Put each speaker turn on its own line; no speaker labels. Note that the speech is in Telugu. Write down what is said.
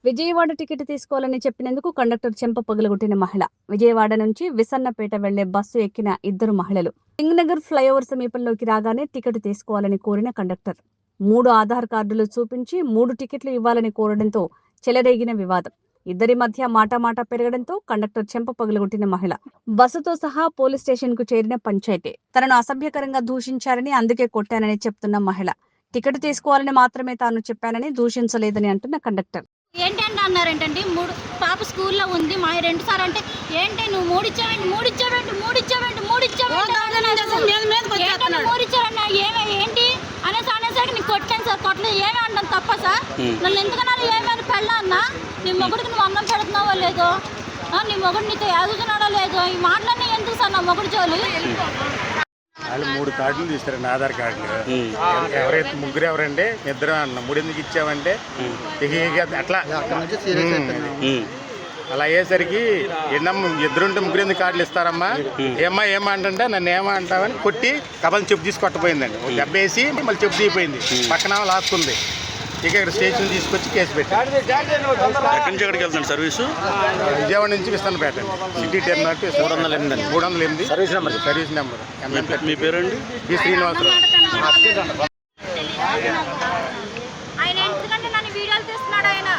విజయవాడ టికెట్ తీసుకోవాలని చెప్పినందుకు కండక్టర్ చెంప పగలగొట్టిన మహిళ. విజయవాడ నుంచి విసన్నపేట వెళ్లే బస్సు ఎక్కిన ఇద్దరు మహిళలు సింగనగర్ ఫ్లైఓవర్ సమీపంలోకి రాగానే టికెట్ తీసుకోవాలని కోరిన కండక్టర్ 3 ఆధార్ కార్డులు చూపించి 3 టికెట్లు ఇవ్వాలని కోరడంతో చెలరేగిన వివాదం. ఇద్దరి మధ్య మాటామాట పెరగడంతో కండక్టర్ చెంప పగలగొట్టిన మహిళ. బస్సుతో సహా పోలీస్ స్టేషన్ కు చేరిన పంచాయతీ. తనను అసభ్యకరంగా దూషించారని, అందుకే కొట్టానని చెప్తున్న మహిళ. టికెట్ తీసుకోవాలని మాత్రమే తాను చెప్పానని, దూషించలేదని అంటున్న కండక్టర్.
ఏంటంటే అన్నారేంటండి, పాప స్కూల్లో ఉంది, మా 2 సార్లు అంటే ఏంటి నువ్వు 3 ఇచ్చావన్నా ఏంటి అనేసరికి నీకు కొట్టాను సార్, కొట్టలేదు ఏమి అంటాను తప్ప సార్, నన్ను ఎందుకన్నా ఏమైనా పెళ్ళా అన్నా, నీ మొగుడికి నువ్వు అన్నం పెడుతున్నావో లేదో, నీ మొగుడు నీతో ఎదుగుతున్నాడో లేదో, ఈ మాటలన్నీ ఎందుకు సార్ నా మొగుడు జోలి.
వాళ్ళు 3 కార్డులు తీస్తారండి, ఆధార్ కార్డులు. ఎవరైతే ముగ్గురు ఎవరంటే ఇద్దరు అన్న 3 ఎందుకు ఇచ్చామంటే అట్లా అలా అయ్యేసరికి ఎన్నమ్మ ఇద్దరుంటే 3 ఎందుకు కార్డులు ఇస్తారమ్మా, ఏమా అంటే నన్ను ఏమా అంటావని కొట్టి కబల్ చెప్పు తీసి కొట్టపోయిందండి. దెబ్బ వేసి మళ్ళీ చెప్పు తీయిపోయింది, పక్కన లాక్కుంది. ఇక ఇక్కడ స్టేషన్ తీసుకొచ్చి కేసు పెట్టారు.
ఎక్కడికి వెళ్తున్నాడు సర్వీసు?
విజయవాడ నుంచి Vistannapeta city terminal 308 service number.
మీ పేరండి?
బి శ్రీనివాసరావు.
ఆయన ఎందుకంటే నన్ను వీడియోలు తీస్తున్నాడు ఆయన.